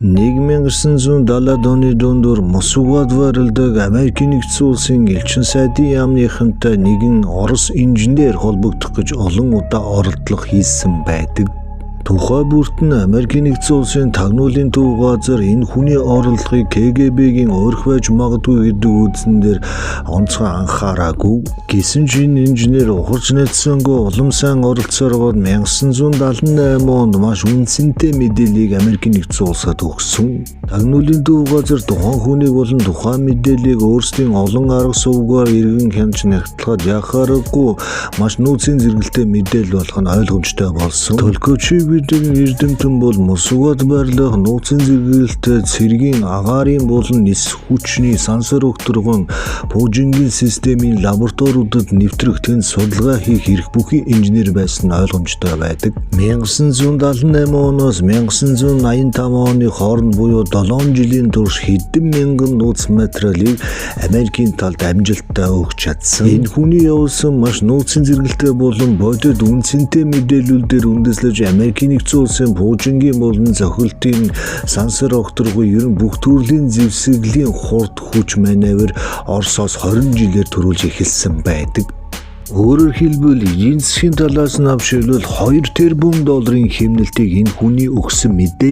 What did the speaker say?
1970 оны дундуур Москвад байрладаг Америкийн нэгдсэн улсын элчин сайдын яамныхантай нэгэн Орос инженер холбогдох гэж олон удаа оролдлого хийсэн байдаг. Тухай бүрт нь Америкийн нэгдсэн улсын тагнуулын төв газар энэ хүний оролдлогыг КГБ-гийн өөрх байж магадгүй гэдэг үдсэн дээр онцгой анхаараагүй. Гэсэн ч энэ инженер ухарч найдсангүй улам сайн оролцсоор гоод 1978 онд маш үнцэнтэй мэдээллийг Америкийн нэгдсэн улсад өгсөн. Тагнуулын төв газар тухайн хүнийг болон тухайн мэдээллийг өөрсдийн олон арга сувгаар иргэн хянаж нягтлахад яхаарахгүй маш нөөцийн зэрэгэлтэй мэдээлэл болох нь ойлгомжтой болсон. Толкочи гэдэг эрдэмтэн бол Москвад байрлах нууцын зэрэгэлтэй цэргийн агаарын болон нис хүчний сансар өгтөргөн пуужингийн системийн лабораториудад нэвтрэгтэн судалгаа хийх эрх бүхий инженер байсан нь ойлгомжтой байдаг. 1978 оноос 1985 оны хооронд буюу 7 жилийн турш хэдэн мянган нууц материалыг Америкийн талд амжилттай өгч чадсан. Энэ хүний явуулсан маш нууцын зэрэгэлтэй болон бодит үнцэнтэй мэдээллүүдээр үндэслэж Америкийн нэгдсэн улсын пуужингийн болон зохилтын сансар огторгүй ер нь бүх төрлийн зэвсэглийн хурд хүч маневр Оросоос 20 жилээр төрүүлж эхэлсэн байдаг. Өөрөөр хэлбэл эдийн засгийн талаас нь авшиглал $2 тэрбум хэмнэлтийг энэ хүний өгсөн мэдээ